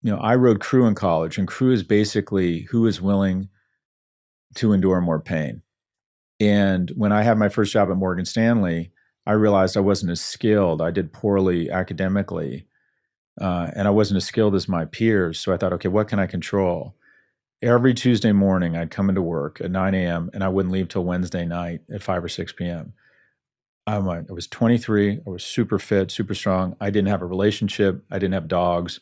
I rode crew in college, and crew is basically who is willing to endure more pain. And when I had my first job at Morgan Stanley, I realized I wasn't as skilled. I did poorly academically, and I wasn't as skilled as my peers. So I thought, okay, what can I control? Every Tuesday morning, I'd come into work at 9 a.m. and I wouldn't leave till Wednesday night at 5 or 6 p.m. I was 23. I was super fit, super strong. I didn't have a relationship. I didn't have dogs.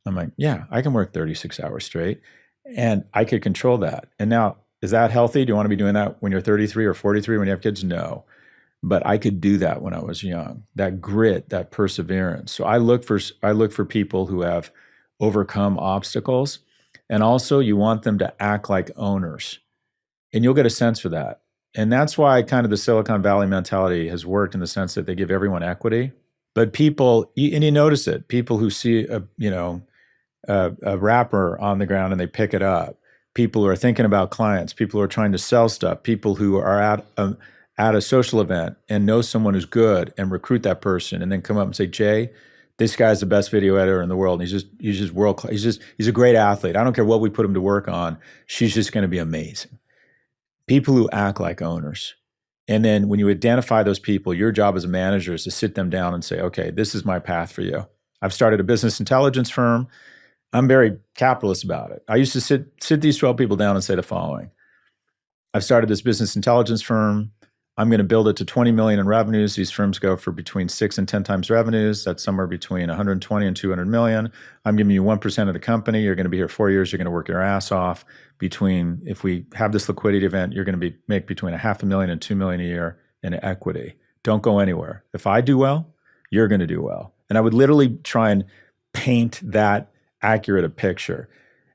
I'm like, yeah, I can work 36 hours straight and I could control that. And now, is that healthy? Do you want to be doing that when you're 33 or 43 when you have kids? No. But I could do that when I was young. That grit, that perseverance. So I look for people who have overcome obstacles. And also you want them to act like owners. And you'll get a sense for that. And that's why kind of the Silicon Valley mentality has worked in the sense that they give everyone equity. But people, and you notice it, people who see a wrapper on the ground and they pick it up, people who are thinking about clients, people who are trying to sell stuff, people who are at a social event and know someone who's good and recruit that person and then come up and say, Jay, this guy's the best video editor in the world. And he's just world class. He's a great athlete. I don't care what we put him to work on. She's just going to be amazing. People who act like owners. And then when you identify those people, your job as a manager is to sit them down and say, okay, this is my path for you. I've started a business intelligence firm. I'm very capitalist about it. I used to sit these 12 people down and say the following. I've started this business intelligence firm. I'm going to build it to 20 million in revenues. These firms go for between 6 and 10 times revenues. That's somewhere between 120 and 200 million. I'm giving you 1% of the company. You're going to be here 4 years. You're going to work your ass off. If we have this liquidity event, you're going to make between $500,000 and $2 million a year in equity. Don't go anywhere. If I do well, you're going to do well. And I would literally try and paint that accurate a picture.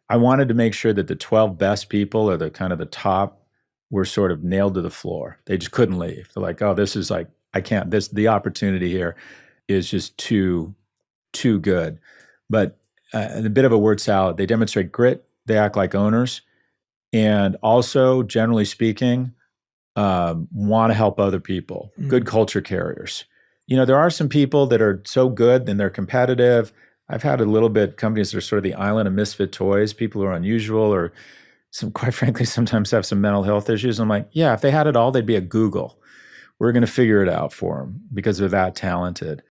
I wanted to make sure that the 12 best people, or the kind of the top, were sort of nailed to the floor. They just couldn't leave. They're like, oh, this is like, I can't, the opportunity here is just too good. But a bit of a word salad. They demonstrate grit. They act like owners. And also, generally speaking, want to help other people. Good culture carriers. There are some people that are so good and they're competitive. I've had a little bit companies that are sort of the island of misfit toys, people who are unusual or quite frankly, sometimes have some mental health issues. I'm like, yeah, if they had it all, they'd be at Google. We're going to figure it out for them because they're that talented.